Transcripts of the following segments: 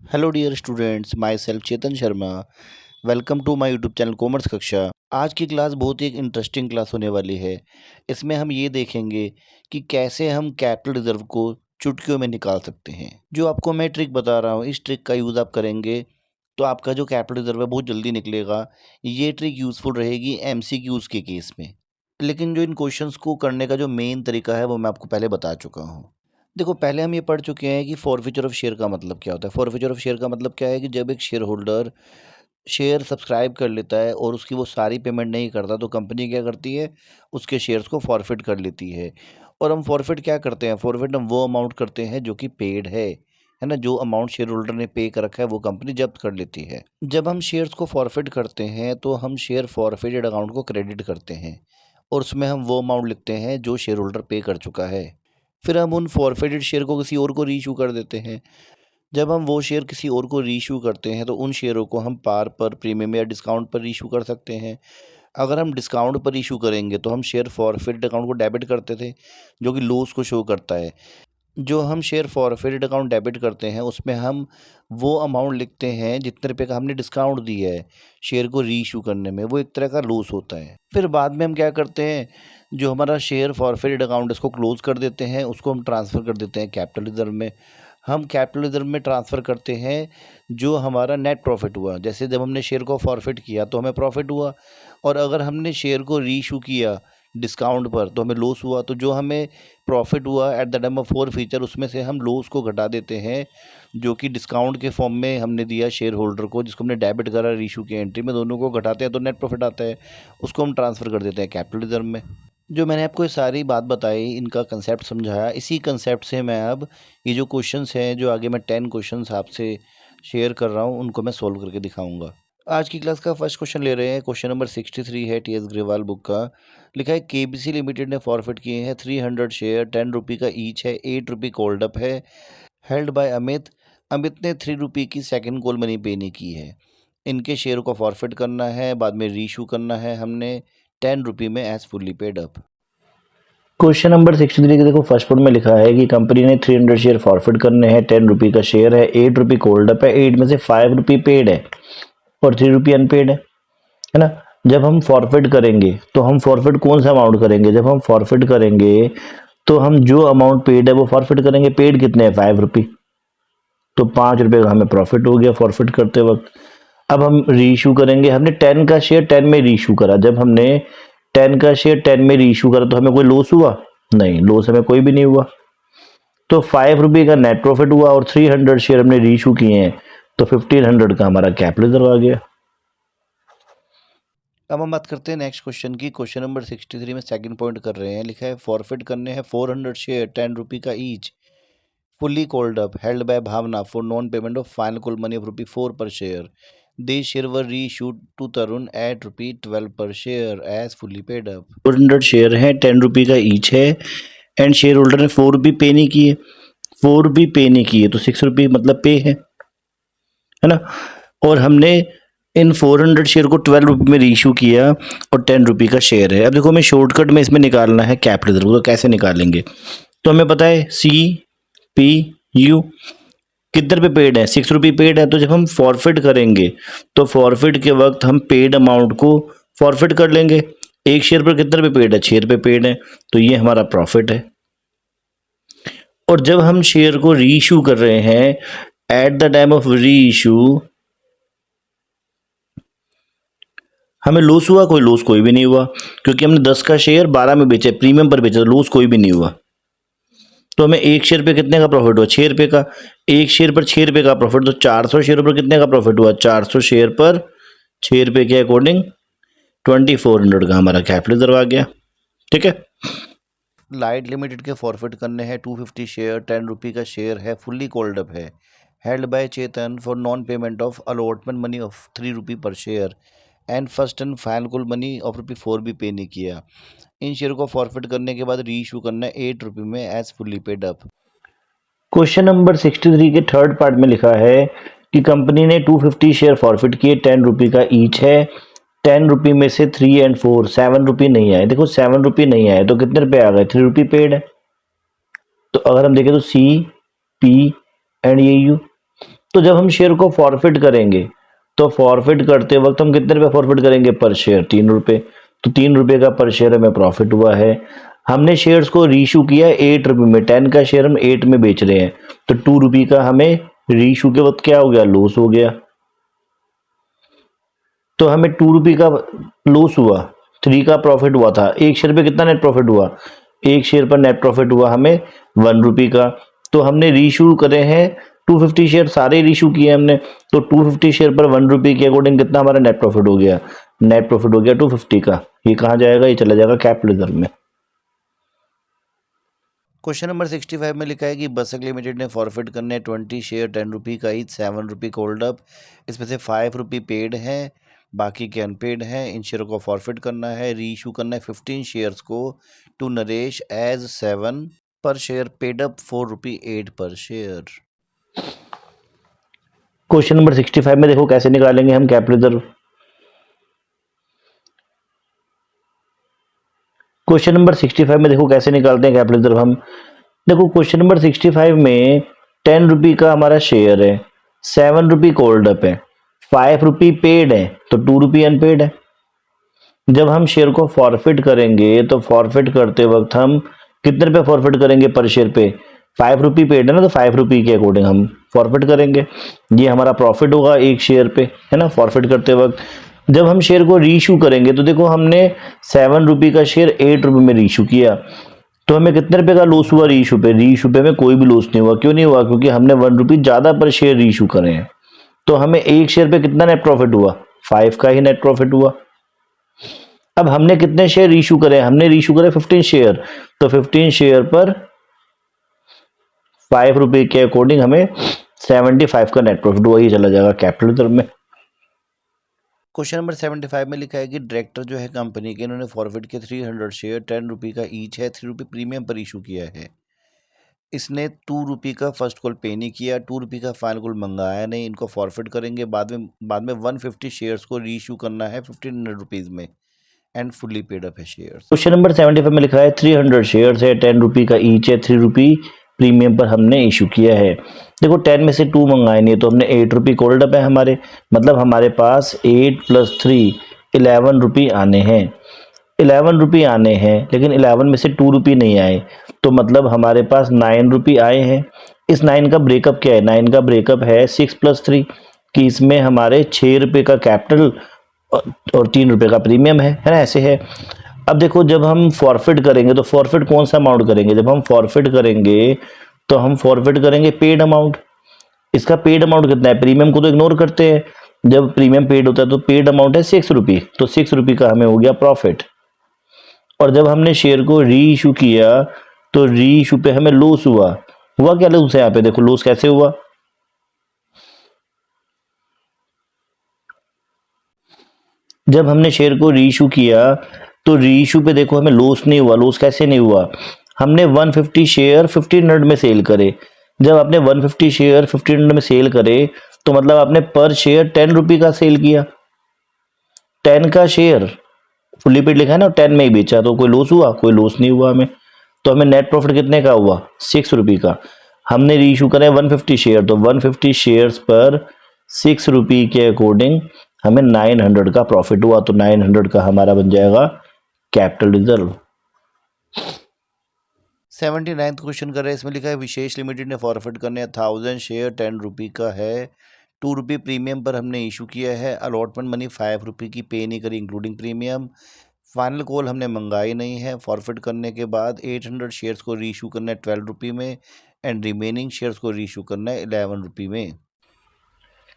Hello dear students, myself Chetan Sharma. Welcome to my YouTube channel commerce कक्षा। आज की class बहुत ही एक इंटरेस्टिंग क्लास होने वाली है। इसमें हम ये देखेंगे कि कैसे हम कैपिटल रिजर्व को चुटकियों में निकाल सकते हैं। जो आपको मैं ट्रिक बता रहा हूँ, इस ट्रिक का यूज़ आप करेंगे तो आपका जो कैपिटल रिजर्व है बहुत जल्दी निकलेगा। ये ट्रिक यूज़फुल रहेगी एमसीक्यूज़ के केस में। लेकिन जो इन क्वेश्चंस को करने का जो मेन तरीका है वो मैं आपको पहले बता चुका हूँ। देखो, पहले हम ये पढ़ चुके हैं कि फॉरफीचर ऑफ शेयर का मतलब क्या होता है। फॉरफीचर ऑफ शेयर का मतलब क्या है कि जब एक शेयर होल्डर शेयर सब्सक्राइब कर लेता है और उसकी वो सारी पेमेंट नहीं करता तो कंपनी क्या करती है, उसके शेयर्स को फॉरफिट कर लेती है। और हम फॉरफिट क्या करते हैं, फॉरफिट हम वो अमाउंट करते हैं जो कि पेड है ना। जो अमाउंट शेयर होल्डर ने पे कर रखा है वो कंपनी जब्त कर लेती है। जब हम शेयर्स को फॉरफिट करते हैं तो हम शेयर फॉरफिटेड अकाउंट को क्रेडिट करते हैं और उसमें हम वो अमाउंट लिखते हैं जो शेयर होल्डर पे कर चुका है। फिर हम उन फॉरफिटेड शेयर को किसी और को रीइश्यू कर देते हैं। जब हम वो शेयर किसी और को रीइश्यू करते हैं तो उन शेयरों को हम पार पर, प्रीमियम या डिस्काउंट पर रीइश्यू कर सकते हैं। अगर हम डिस्काउंट पर इशू करेंगे तो हम शेयर फॉरफिटेड अकाउंट को डेबिट करते थे, जो कि लॉस को शो करता है। जो हम शेयर फॉरफिटेड अकाउंट डेबिट करते हैं उसमें हम वो अमाउंट लिखते हैं जितने रुपए का हमने डिस्काउंट दिया है शेयर को रीइश्यू करने में, वो एक तरह का लॉस होता है। फिर बाद में हम क्या करते हैं, जो हमारा शेयर फॉरफिटेड अकाउंट इसको क्लोज कर देते हैं, उसको हम ट्रांसफ़र कर देते हैं कैपिटल रिजर्व में। हम कैपिटल रिजर्व में ट्रांसफ़र करते हैं जो हमारा नेट प्रॉफिट हुआ। जैसे जब हमने शेयर को फॉरफिट किया तो हमें प्रॉफिट हुआ, और अगर हमने शेयर को रीइश्यू किया डिस्काउंट पर तो हमें लॉस हुआ। तो जो हमें प्रॉफिट हुआ at the time of forfeiture, उसमें से हम लॉस को घटा देते हैं जो कि डिस्काउंट के फॉर्म में हमने दिया शेयर होल्डर को, जिसको हमने डेबिट करा रीइश्यू की एंट्री में, दोनों को घटाते हैं तो नेट प्रॉफिट आता है। उसको हम ट्रांसफ़र कर देते हैं कैपिटल रिजर्व में। जो मैंने आपको ये सारी बात बताई, इनका कंसेप्ट समझाया, इसी कंसेप्ट से मैं अब ये जो क्वेश्चंस हैं, जो आगे मैं 10 क्वेश्चंस आपसे शेयर कर रहा हूँ, उनको मैं सॉल्व करके दिखाऊंगा। आज की क्लास का फर्स्ट क्वेश्चन ले रहे हैं। क्वेश्चन नंबर 63 है टी एस ग्रेवाल बुक का। लिखा है केबीसी लिमिटेड ने फॉरफिट किए हैं 300 शेयर, 10 रुपये का ईच है, 8 रुपये कोल्ड अप है, हेल्ड बाय अमित। अमित ने 3 रुपये की सेकंड कॉल मनी पे नहीं की है। इनके शेयर को फॉरफिट करना है, बाद में रीइशू करना है हमने 10 रुपये में as fully paid up. Question number 63 के देखो, फर्स्ट पॉइंट में लिखा है कि कंपनी ने 300 शेयर फॉरफिट करने हैं, 10 रुपये का शेयर है, 8 रुपये कोल्ड अप है, 8 में से 5 रुपये पेड है और 3 रुपये अनपेड है ना। जब हम फॉरफिट करेंगे तो हम फॉरफिट कौन सा अमाउंट करेंगे, जब हम फॉरफिट करेंगे तो हम जो अमाउंट पेड है वो फॉरफिट करेंगे। पेड कितने हैं, 5 रुपये, तो 5 रुपये का हमें प्रॉफिट हो गया फॉरफिट करते वक्त। अब हम रीइशू करेंगे। हमने 10 का शेयर 10 में रीइशू करा। जब हमने 10 का शेयर 10 में रीइशू करा तो हमें कोई लॉस हुआ? नहीं, लॉस हमें कोई भी नहीं हुआ। तो 5 रुपये का नेट प्रॉफिट हुआ और 300 शेयर हमने रीइशू किए हैं, तो 1500 का हमारा कैपिटल रिजर्व आ गया। अब हम बात करते हैं नेक्स्ट क्वेश्चन की। क्वेश्चन नंबर 63 में सेकंड पॉइंट कर रहे हैं। लिखा है फॉरफिट करने हैं 400 शेयर, 10 रुपये का each, fully called up, held by Bhavana for non payment of final call money of ₹4 per share. They share were reissued to Tarun at ₹12 per share as fully paid up. 400 share है, 10 रुपये का each है, and share holder ने 4 रुपये पे नहीं किए। 4 रुपये पे नहीं किए तो 6 रुपये मतलब पे है ना। और हमने इन 400 शेयर को 12 रुपये में रीइशू किया और 10 रुपये का शेयर है। अब देखो, हमें शॉर्टकट में इसमें निकालना है कैपिटल रिजर्व। तो कैसे निकालेंगे, तो हमें पता है सी पी यू कितने रुपये पेड है, 6 रुपये पेड है। तो जब हम फॉरफिट करेंगे तो फॉरफिट के वक्त हम पेड अमाउंट को फॉरफिट कर लेंगे। एक शेयर पर कितने रुपये पेड है, 6 रुपये पेड है, तो ये हमारा प्रॉफिट है। और जब हम शेयर को रीइशू कर रहे हैं, at the time of reissue हमें लॉस हुआ? कोई लॉस कोई भी नहीं हुआ, क्योंकि हमने 10 का शेयर 12 में बेचा, प्रीमियम पर बेचा, तो लॉस कोई भी नहीं हुआ। तो हमें एक शेयर पे कितने का प्रॉफिट हुआ, 6 रुपये का। एक शेयर पर 6 रुपये का प्रॉफिट, तो 400 शेयर पर कितने का प्रॉफिट हुआ, 400 शेयर पर 6 रुपये के अकॉर्डिंग 2400 का हमारा कैपिटल रिजर्व आ गया। ठीक है। लाइट लिमिटेड के फॉरफिट करने हैं 250 शेयर, 10 रुपये का शेयर है, फुल्ली कॉल्ड अप है, held by Chetan for non payment of allotment money of 3 रुपये पर share, and first and final call money of ₹4 भी पे नहीं किया। इन शेयर को फॉरफिट करने के बाद रीइशू करना है 8 रुपये में as fully paid up. Question number 63 के थर्ड पार्ट में लिखा है कि कंपनी ने 250 शेयर फॉरफिट किए, 10 रुपये का ईच है, 10 रुपये में से 3 एंड 4 7 रुपये नहीं आए। देखो, 7 रुपये नहीं आए तो कितने रुपये आ गए, 3 रुपये पेड है। तो अगर हम देखें तो सी पी एंड ये यू, तो जब हम शेयर को फॉरफिट करेंगे तो फॉरफिट करते वक्त हम कितने रुपए फॉरफिट करेंगे पर शेयर? 3 रुपए। तो 3 रुपए का पर शेयर हमें प्रॉफिट हुआ है। हमने शेयर्स को रीइशू किया 8 रुपए में, 10 का शेयर हम 8 में बेच रहे हैं, तो 2 रुपए का हमें रीइशू के वक्त क्या हो गया? लॉस हो गया। तो हमें 2 रुपए का लॉस हुआ, 3 का प्रॉफिट हुआ था। एक शेयर पे कितना नेट प्रॉफिट हुआ? एक शेयर पर नेट प्रॉफिट हुआ हमें 1 रुपए का। तो हमने रीइशू करे हैं 250 शेयर, सारे रीइशू किए हमने, तो 250 शेयर पर 1 रुपए के अकॉर्डिंग कितना हमारा नेट प्रॉफिट हो गया? नेट प्रॉफिट हो गया 250 का। ये कहाँ जाएगा? ये चला जाएगा कैपिटल रिजर्व में। क्वेश्चन नंबर 65 में लिखा है कि बसक लिमिटेड ने फॉरफिट करने 20 शेयर 10 रुपये का ईच, 7 रुपये कोल्ड अप, इसमें से 5 रुपये पेड हैं, बाकी के अनपेड हैं। इन शेयरों को फॉरफिट करना है, री इशू करना है 15 शेयर्स को टू नरेश एज 7 पर शेयर, पेड अप 4 रुपये 8 पर शेयर। क्वेश्चन नंबर 65 में देखो कैसे निकालेंगे हम कैपिटल रिजर्व। क्वेश्चन नंबर 65 में देखो कैसे निकालते हैं कैपिटल रिजर्व हम। देखो क्वेश्चन नंबर 65 में 10 रुपये का हमारा शेयर है, 7 रुपये कोल्ड अप है, 5 रुपये पेड है, तो 2 रुपये अनपेड है। जब हम शेयर को फॉरफिट करेंगे तो फॉरफिट करते वक्त हम कितने रुपए फॉरफिट करेंगे पर शेयर पे? 5 रुपये पेड है ना, तो 5 रुपये के अकॉर्डिंग हम फॉरफिट करेंगे। ये हमारा प्रॉफिट होगा एक शेयर पे, है ना, फॉरफिट करते वक्त। जब हम शेयर को रीइशू करेंगे तो देखो हमने 7 रुपये का शेयर 8 रुपये में रीइशू किया, तो हमें कितने रुपए का लॉस हुआ रीइशू पे? रीइशू पे में कोई भी लॉस नहीं हुआ। क्यों नहीं हुआ? क्योंकि हमने 1 रुपये ज्यादा पर शेयर रीइशू करे हैं। तो हमें एक शेयर पे कितना नेट प्रॉफिट हुआ? 5 का ही नेट प्रॉफिट हुआ। अब हमने कितने शेयर रीइशू करे? हमने रीइशू करे 15 शेयर, तो 15 शेयर पर 5 रुपये के अकॉर्डिंग हमें 75 का नेट प्रॉफिट हुआ। ये चला जाएगा कैपिटल रिजर्व में। क्वेश्चन नंबर 75 में लिखा है कि डायरेक्टर जो है कंपनी के, इन्होंने फॉरवर्ड के 300 शेयर 10 रुपये का ईच है, 3 रुपये प्रीमियम पर इशू किया है। इसने 2 रुपये का फर्स्ट कॉल पे नहीं किया, 2 रुपये का फाइनल कॉल मंगाया नहीं, इनको फॉरफिट करेंगे। बाद में 150 शेयर्स को रीइशू करना है 1500 रुपीज़ में एंड फुल्ली पेड अप है शेयर्स। क्वेश्चन नंबर 75 में लिखा है 300 शेयर्स है, 10 रुपये का ईच है, 3 रुपये प्रीमियम पर हमने इशू किया है। देखो 10 में से 2 मंगाए नहीं, तो हमने 8 रुपये कोल्ड अप है हमारे, मतलब हमारे पास 8 + 3 11 रुपये आने हैं। 11 रुपये आने हैं, लेकिन 11 में से 2 रुपये नहीं आए, तो मतलब हमारे पास 9 रुपये आए हैं। इस 9 का ब्रेकअप क्या है? 9 का ब्रेकअप है 6 + 3, कि इसमें हमारे 6 रुपये का कैपिटल और 3 रुपये का प्रीमियम है ना, ऐसे है। अब देखो जब हम फॉरफिट करेंगे तो फॉरफिट कौन सा अमाउंट करेंगे? जब हम फॉरफिट करेंगे तो हम फॉरफिट करेंगे पेड अमाउंट। इसका पेड अमाउंट कितना है? प्रीमियम को तो इग्नोर करते हैं, जब प्रीमियम पेड होता है तो पेड अमाउंट है 6 रुपये, तो 6 रुपये का हमें हो गया प्रॉफिट। और जब हमने शेयर को री इशू किया तो री इशू पे हमें लॉस हुआ। हुआ क्या लॉस है? यहाँ पे देखो लॉस कैसे हुआ। जब हमने शेयर को री इशू किया तो री इशू पे देखो हमें लॉस नहीं हुआ। लॉस कैसे नहीं हुआ? हमने 150 शेयर 1500 में सेल करे। जब आपने 150 शेयर 1500 में सेल करे तो मतलब आपने पर शेयर 10 रुपये का सेल किया। 10 का शेयर फुली पेड लिखा है ना, 10 में ही बेचा, तो कोई लॉस हुआ? कोई लॉस नहीं हुआ हमें। तो हमें नेट प्रॉफिट कितने का हुआ? 6 रुपये का। हमने री इशू करे 150 शेयर, तो 150 शेयर्स पर 6 रुपये के अकॉर्डिंग हमें 900 का प्रॉफिट हुआ। तो 900 का हमारा बन जाएगा कैपिटल रिजर्व। 79th क्वेश्चन कर रहे हैं, इसमें लिखा है विशेष लिमिटेड ने फॉरफिट करने 1000 शेयर 10 रुपये का है, 2 रुपये प्रीमियम पर हमने इशू किया है। अलॉटमेंट मनी 5 रुपये की पे नहीं करी इंक्लूडिंग प्रीमियम। फाइनल कॉल हमने मंगाई नहीं है। फॉरफिट करने के बाद 800 शेयर्स को रीइशू करना है 12 रुपये में एंड रिमेनिंग शेयर्स को रीइशू करना है 11 रुपये में।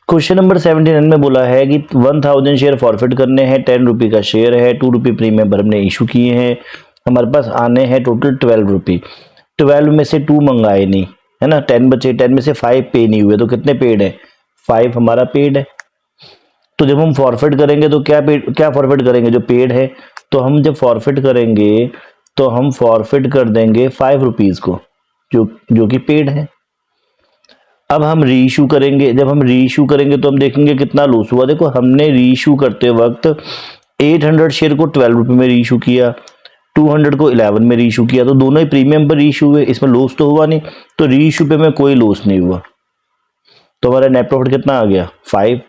क्वेश्चन नंबर 79 में बोला है कि 1000 शेयर फॉरफिट करने हैं, 10 रुपये का शेयर है, 2 रुपये प्रीमियम पर हमने इशू किए हैं। हमारे पास आने हैं टोटल 12 रुपये। 12 में से 2 मंगाए नहीं, है ना, 10 बचे। 10 में से 5 पे नहीं हुए, तो कितने पेड है? 5 हमारा पेड है। तो जब हम फॉरफिट करेंगे तो क्या फॉरफिट करेंगे? जो पेड है। तो हम जब फॉरफिट करेंगे तो हम फॉरफिट कर देंगे 5 रुपीज़ को, जो कि पेड है। अब हम रीइशू करेंगे। जब हम रीइशू करेंगे तो हम देखेंगे कितना लॉस हुआ। देखो हमने रीइशू करते वक्त 800 शेयर को 12 रुपये में रीइशू किया, 200 को 11 में रीइशू किया, तो दोनों ही प्रीमियम पर रीइशू हुए, इसमें लॉस तो हुआ नहीं। तो रीइशू पे में कोई लॉस नहीं हुआ। तो हमारा नेट प्रॉफिट कितना आ गया 5।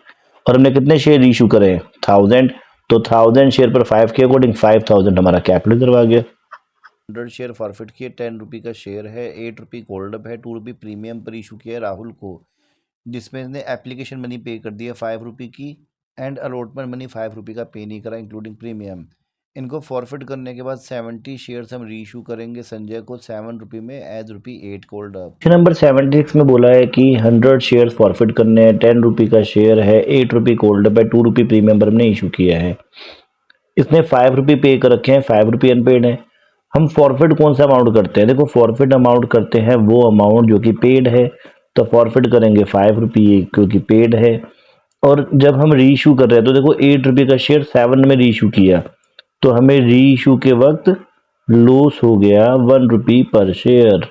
और हमने कितने शेयर इशू करे हैं 1000, तो 1000 शेयर पर 5 के अकॉर्डिंग 5000 हमारा कैपिटल रिजर्व आ गया। 100 शेयर फॉरफिट किए, 10 रुपये का शेयर है, 8 रुपये कोल्ड अप है, 2 रुपये प्रीमियम पर इशू किया है राहुल को, जिसमें इसने एप्लीकेशन मनी पे कर दिया 5 रुपये की, एंड अलॉटमेंट मनी 5 रुपये का पे नहीं करा इंक्लूडिंग प्रीमियम। इनको फॉरफिट करने के बाद 70 शेयर्स हम रीइशू करेंगे संजय को 7 रुपये में एज ₹8 कोल्ड अप। नंबर 76 में बोला है कि 100 शेयर फॉरफिट करने हैं, 10 रुपये का शेयर है, 8 रुपये कोल्ड अप है, 2 रुपये प्रीमियम पर हमने इशू किया है। इसने 5 रुपये पे कर रखे हैं, 5 रुपये अनपेड है। हम फॉरफिट कौन सा अमाउंट करते हैं, देखो फॉरफिट अमाउंट करते हैं वो अमाउंट जो कि पेड है, तो फॉरफिट करेंगे 5 रुपये क्योंकि पेड है। और जब हम री इशू कर रहे हैं तो देखो 8 रुपये का शेयर 7 में री इशू किया, तो हमें री इशू के वक्त लॉस हो गया 1 रुपये पर शेयर,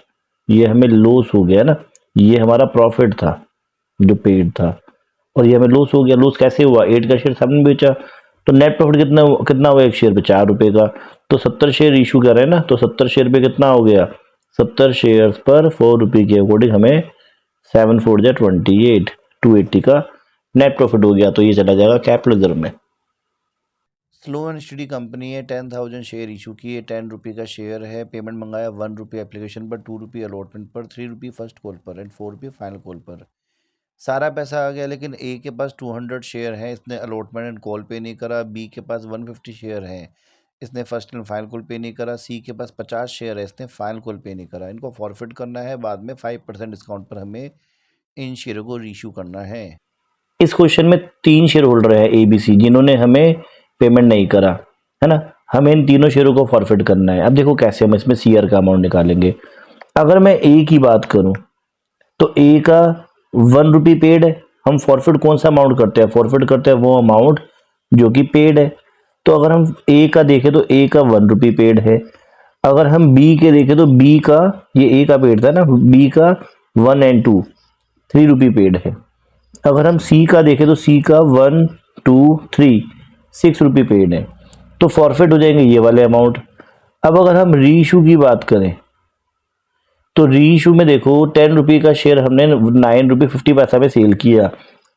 ये हमें लॉस हो गया ना, ये हमारा प्रॉफिट था जो पेड था, और ये हमें लॉस हो गया। लॉस कैसे हुआ, 8 का शेयर 7 में बेचा, तो नेट प्रॉफिट कितना कितना हुआ एक शेयर पे 4 रुपये का, तो 70 शेयर इशू कर रहे हैं ना, तो 70 शेयर पे कितना हो गया, 70 शेयर पर 4 रुपये के अकॉर्डिंग हमें 7 4 जा 28, 280 का नेट प्रॉफिट हो गया, तो ये चला जाएगा कैपिटल रिजर्व में। स्लो एंड स्टडी कंपनी है, 10,000 शेयर इशू किए, 10 रुपये का शेयर है, पेमेंट मंगाया 1 रुपये एप्लीकेशन पर, 2 रुपये अलॉटमेंट पर, 3 रुपये फर्स्ट कॉल पर एंड 4 रुपये फाइनल कॉल पर। सारा पैसा आ गया, लेकिन ए के पास 200 शेयर है, इसने अलॉटमेंट एंड कॉल पे नहीं करा। बी के पास 150 शेयर है, इसने फर्स्ट एंड फाइनल कॉल पे नहीं करा। सी के पास 50 शेयर है, इसने फाइनल कॉल पे नहीं करा। इनको फॉरफिट करना है, बाद में 5% डिस्काउंट पर हमें इन शेयरों को रीइशू करना है। इस क्वेश्चन में 3 शेयर होल्डर है ए बी सी, जिन्होंने हमें पेमेंट नहीं करा, है ना, हमें इन तीनों शेयरों को फॉरफिट करना है। अब देखो कैसे हम इसमें सीआर का अमाउंट निकालेंगे। अगर मैं ए की बात करूं तो ए का 1 रुपये पेड है, हम फॉरफिट कौन सा अमाउंट करते हैं, फॉरफिट करते हैं वो अमाउंट जो कि पेड है। तो अगर हम ए का देखें तो ए का 1 रुपये पेड है। अगर हम बी के देखें तो बी का, ये ए का पेड था ना, बी का 1 एंड 2 3 रुपये पेड है। अगर हम सी का देखें तो सी का 1 2 3 6 रुपये पेड है, तो फॉरफिट हो जाएंगे ये वाले अमाउंट। अब अगर हम री इशू की बात करें तो री इशू में देखो 10 रुपये का शेयर हमने 9 रुपये 50 पैसा में सेल किया,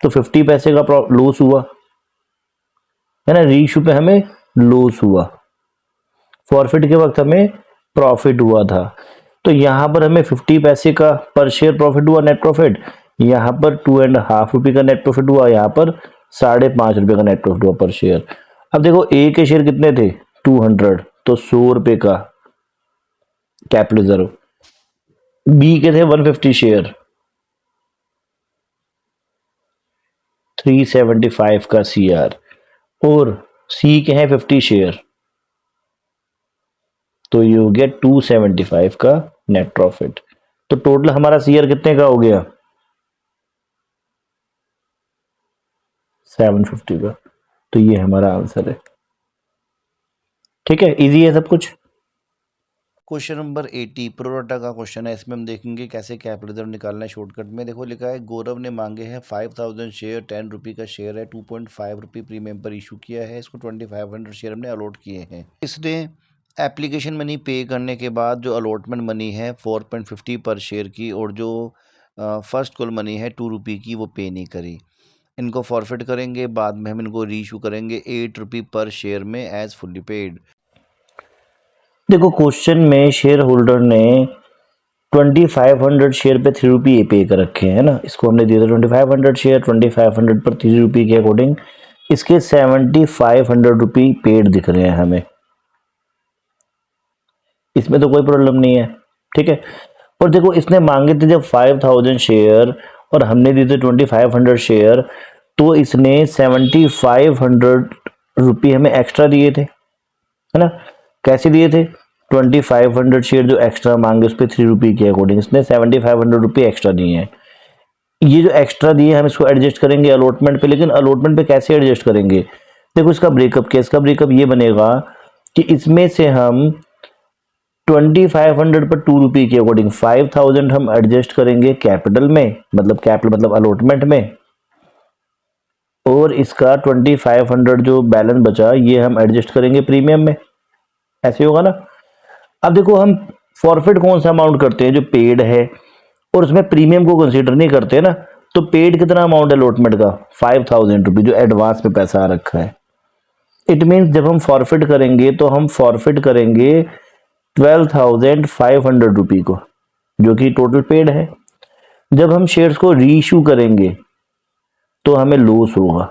तो 50 पैसे का लॉस हुआ, है ना, री इशू पे हमें लॉस हुआ, फॉरफिट के वक्त हमें प्रॉफिट हुआ था। तो यहाँ पर हमें 50 पैसे का पर शेयर प्रॉफिट हुआ नेट प्रॉफिट, यहाँ पर 2.5 रुपये का नेट प्रॉफिट हुआ, यहाँ पर 5.5 रुपये का नेट प्रॉफिट हुआ पर शेयर। अब देखो ए के शेयर कितने थे 200, तो 100 रुपये का कैपिटल रिजर्व। बी के थे 150 शेयर, 375 का सीआर, और सी के हैं 50 शेयर, तो यू गेट 275 का नेट प्रॉफिट। तो टोटल हमारा सीआर कितने का हो गया 750 का, तो ये हमारा आंसर है। ठीक है, इजी है सब कुछ। क्वेश्चन नंबर 80 प्रोराटा का क्वेश्चन है, इसमें हम देखेंगे कैसे कैपिटल रिजर्व निकालना है शॉर्टकट में। देखो लिखा है गौरव ने मांगे हैं 5000 शेयर, 10 रुपये का शेयर है, 2.5 रुपये प्रीमियम पर इशू किया है, इसको 2500 शेयर हमने अलॉट किए हैं। इसने एप्लीकेशन मनी पे करने के बाद जो अलॉटमेंट मनी है 4.50 पर शेयर की, और जो फर्स्ट कॉल मनी है 2 रुपये की, वो पे नहीं करी। इनको फॉरफिट करेंगे, बाद में हम इनको री इशू करेंगे 8 रुपये पर शेयर में एज फुल्ली पेड। देखो क्वेश्चन में शेयर होल्डर ने 2500 शेयर पे 3 रुपये पे कर रखे हैं ना, इसको हमने दिया था 2500 शेयर, 2500 पर 3 रुपये के अकॉर्डिंग इसके 7500 रुपये पेड दिख रहे हैं हमें, इसमें तो कोई प्रॉब्लम नहीं है। ठीक है, और देखो इसने मांगे थे जब 5000 शेयर और हमने दिए थे 2500 शेयर, तो इसने 7500 रुपये हमें एक्स्ट्रा दिए थे, है ना। कैसे दिए थे, 2500 शेयर जो एक्स्ट्रा मांगे उस पर 3 रुपये के अकॉर्डिंग इसने 7500 रुपये एक्स्ट्रा दिए हैं। ये जो एक्स्ट्रा दिए हम इसको एडजस्ट करेंगे अलॉटमेंट पे, लेकिन अलॉटमेंट पे कैसे एडजस्ट करेंगे, देखो इसका ब्रेकअप क्या, इसका ब्रेकअप ये बनेगा कि इसमें से हम 2500 पर 2 रुपये के अकॉर्डिंग 5000 हम एडजस्ट करेंगे कैपिटल में, मतलब कैपिटल मतलब अलॉटमेंट में, और इसका 2500 जो बैलेंस बचा ये हम एडजस्ट करेंगे प्रीमियम में, ऐसे होगा ना। अब देखो हम फॉरफिट कौन सा अमाउंट करते हैं जो पेड है, और उसमें प्रीमियम को कंसीडर नहीं करते ना, तो पेड कितना अमाउंट है अलॉटमेंट का, 5,000 रुपये, जो एडवांस में पैसा आ रखा है। इट मीन्स जब हम फॉरफिट करेंगे तो हम फॉरफिट करेंगे 12,500 रुपये को, जो कि टोटल पेड है। जब हम शेयर्स को री इशू करेंगे तो हमें लॉस होगा,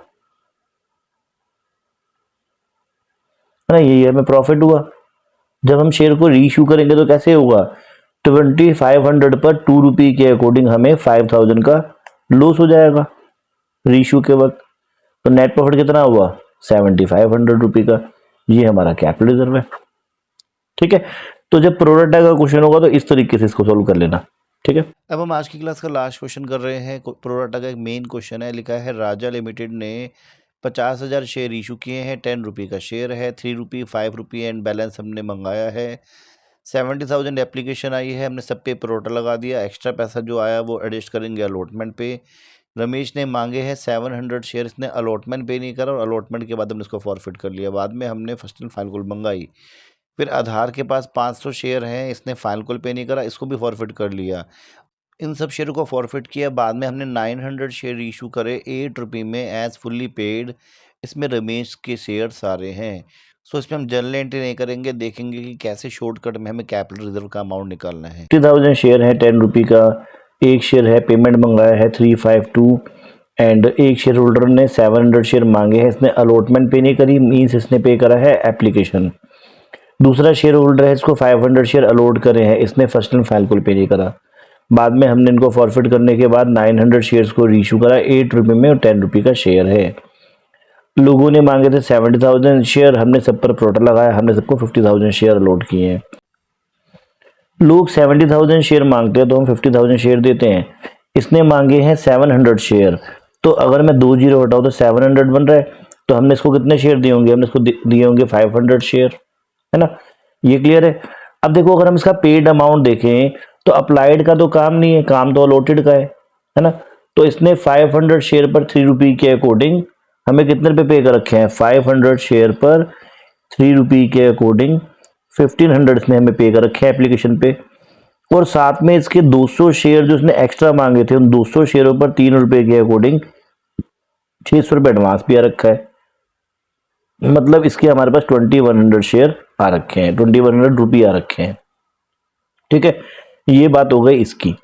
है ना, यही हमें प्रॉफिट हुआ। जब हम शेयर को री इशू करेंगे तो कैसे होगा, 2,500 पर 2 रुपये के अकॉर्डिंग हमें 5,000 का लॉस हो जाएगा री इशू के वक्त। तो नेट प्रॉफिट कितना हुआ, 7,500 रुपये का। ये हमारा कैपिटल रिजर्व है। ठीक है, तो जब प्रोडक्ट का क्वेश्चन होगा तो इस तरीके से इसको सोल्व कर लेना। ठीक है, अब हम आज की क्लास का लास्ट क्वेश्चन कर रहे हैं। प्रोडक्ट का एक मेन क्वेश्चन है, लिखा है राजा लिमिटेड ने 50,000 शेयर इशू किए हैं, 10 रुपये का शेयर है, 3 रुपये 5 रुपये एंड बैलेंस हमने मंगाया है। 70,000 एप्लीकेशन आई है, हमने सब पे प्रोडक्ट लगा दिया, एक्स्ट्रा पैसा जो आया वो एडजस्ट करेंगे अलॉटमेंट पे। रमेश ने मांगे हैं 700 शेयर, इसने अलॉटमेंट पे नहीं करा और अलॉटमेंट के बाद हमने इसको फॉरफिट कर लिया। बाद में हमने फर्स्ट एंड फाइनल कॉल मंगाई। फिर आधार के पास 500 शेयर हैं, इसने फाइनल कॉल पे नहीं करा, इसको भी फॉरफिट कर लिया। इन सब शेयर को फॉरफिट किया। बाद में हमने 900 शेयर इशू करे 8 रुपये में एज फुल्ली पेड। इसमें रमेश के शेयर सारे हैं। सो इसमें हम जर्नल एंट्री नहीं करेंगे, देखेंगे कि कैसे शॉर्टकट में हमें कैपिटल रिजर्व का अमाउंट निकालना है। 50,000 शेयर है, 10 रुपये का एक शेयर है, पेमेंट मंगाया है 352 एंड एक शेयर होल्डर ने 700 शेयर मांगे हैं, इसने अलॉटमेंट पे नहीं करी, मीन्स इसने पे करा है एप्लीकेशन। दूसरा शेयर होल्डर है, इसको 500 शेयर अलॉट करे हैं, इसने फर्स्ट एंड फाइनल कॉल पे नहीं करा। बाद में हमने इनको फॉरफिट करने के बाद 900 शेयर्स को रीशू करा 8 रुपये में और 10 रुपये का शेयर है। लोगों ने मांगे थे 70,000 शेयर, हमने सब पर प्रोटा लगाया, हमने सबको 50,000 शेयर अलॉट किए हैं। लोग 70,000 शेयर मांगते हैं तो हम 50,000 शेयर देते हैं। इसने मांगे हैं 700 शेयर, तो अगर मैं 2 जीरो हटाऊँ तो 700 बन रहा है, तो हमने इसको कितने शेयर दिए होंगे, हमने इसको दिए होंगे 500 शेयर, है ना, ये क्लियर है। अब देखो अगर हम इसका पेड अमाउंट देखें तो अप्लाइड का तो काम नहीं है, काम तो अलॉटेड का है ना। तो इसने 500 शेयर पर 3 रुपये के अकॉर्डिंग हमें कितने रुपए पे कर रखे हैं, 500 शेयर पर 3 रुपये के अकॉर्डिंग 1500 इसने हमें पे कर रखे हैं एप्लीकेशन पे। और साथ में इसके 200 शेयर जो इसने एक्स्ट्रा मांगे थे, उन 200 शेयरों पर 3 रुपये के अकॉर्डिंग 600 रुपये एडवांस भी आ रखा है। मतलब इसके हमारे पास 2100 शेयर आ रखे हैं, 2100 रुपये आ रखे हैं। ठीक है, ये बात हो गई इसकी।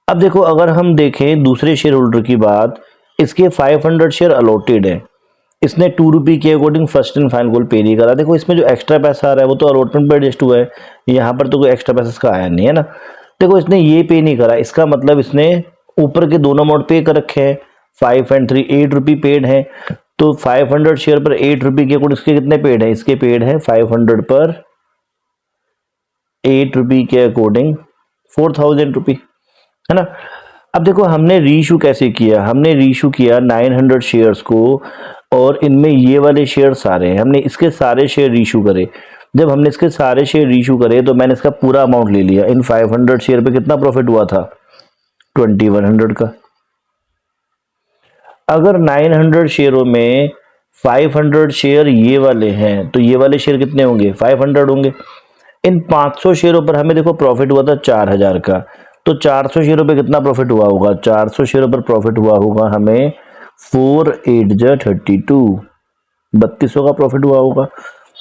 अब देखो अगर हम देखें दूसरे शेयर होल्डर की बात, इसके 500 शेयर अलॉटेड है, इसने 2 रुपये के according first and final call पे नहीं करा। देखो इसमें जो एक्स्ट्रा पैसा आ रहा है वो तो अलॉटमेंट पे एडजस्ट हुआ है, यहाँ पर तो कोई एक्स्ट्रा पैसा इसका आया नहीं है ना। देखो इसने ये पे नहीं करा, इसका मतलब इसने ऊपर के दोनों अमाउंट पे कर रखे हैं, 5 एंड 3 8 रुपये पेड है। तो 500 शेयर पर 8 रुपये के अकॉर्डिंग इसके कितने पेड है, इसके पेड है 500 पर 8 रुपये के अकॉर्डिंग 4,000 रुपये, है ना। अब देखो हमने रीइशू कैसे किया, हमने रीइशू किया 900 शेयर्स को और इनमें ये वाले शेयर सारे हैं, हमने इसके सारे शेयर रीइशू करे। जब हमने इसके सारे शेयर रीइशू करे तो मैंने इसका पूरा अमाउंट ले लिया। इन 500 शेयर पे कितना प्रॉफिट हुआ था, 2100 का। अगर 900 शेयरों में 500 शेयर ये वाले हैं तो ये वाले शेयर कितने होंगे, 500 होंगे। इन 500 शेयरों पर हमें देखो प्रॉफिट हुआ था 4,000 का, तो 400 शेयरों पे कितना प्रॉफिट हुआ होगा, 400 शेयरों पर प्रॉफिट हुआ होगा हमें 4 8 जा 32, 3200 का प्रॉफिट हुआ होगा।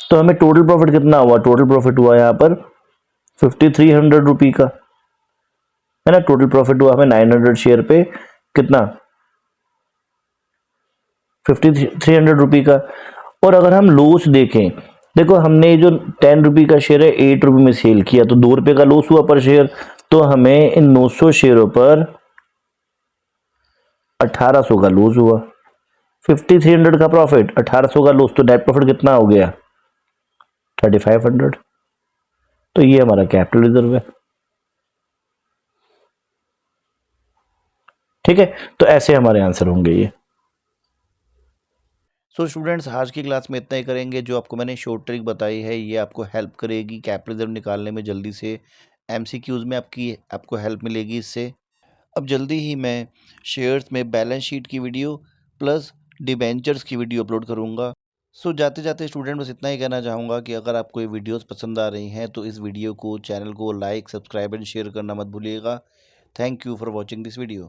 तो हमें टोटल प्रॉफिट कितना हुआ, टोटल प्रॉफिट हुआ यहाँ पर 5,300 रुपये का, है ना। टोटल प्रॉफिट हुआ हमें 900 शेयर पे कितना, 5,300 रुपये का। और अगर हम लॉस देखें, देखो हमने जो 10 रुपये का शेयर है 8 रुपये में सेल किया तो 2 रुपये का लॉस हुआ पर शेयर। तो हमें इन 900 शेयरों पर 1800 का लॉस हुआ, 5,300 का प्रॉफिट 1800 का लॉस, तो नेट प्रॉफिट कितना हो गया 3,500। तो ये हमारा कैपिटल रिजर्व है। ठीक है, तो ऐसे हमारे आंसर होंगे ये। सो स्टूडेंट्स आज की क्लास में इतना ही करेंगे। जो आपको मैंने शॉर्ट ट्रिक बताई है ये आपको हेल्प करेगी कैपिटल रिजर्व निकालने में जल्दी से। एमसीक्यूज में आपको हेल्प मिलेगी इससे। अब जल्दी ही मैं शेयर्स में बैलेंस शीट की वीडियो प्लस डिबेंचर्स की वीडियो अपलोड करूँगा। सो जाते जाते स्टूडेंट बस इतना ही कहना चाहूँगा कि अगर आपको ये वीडियोस पसंद आ रही हैं तो इस वीडियो को चैनल को लाइक सब्सक्राइब एंड शेयर करना मत भूलिएगा। Thank you for watching this video.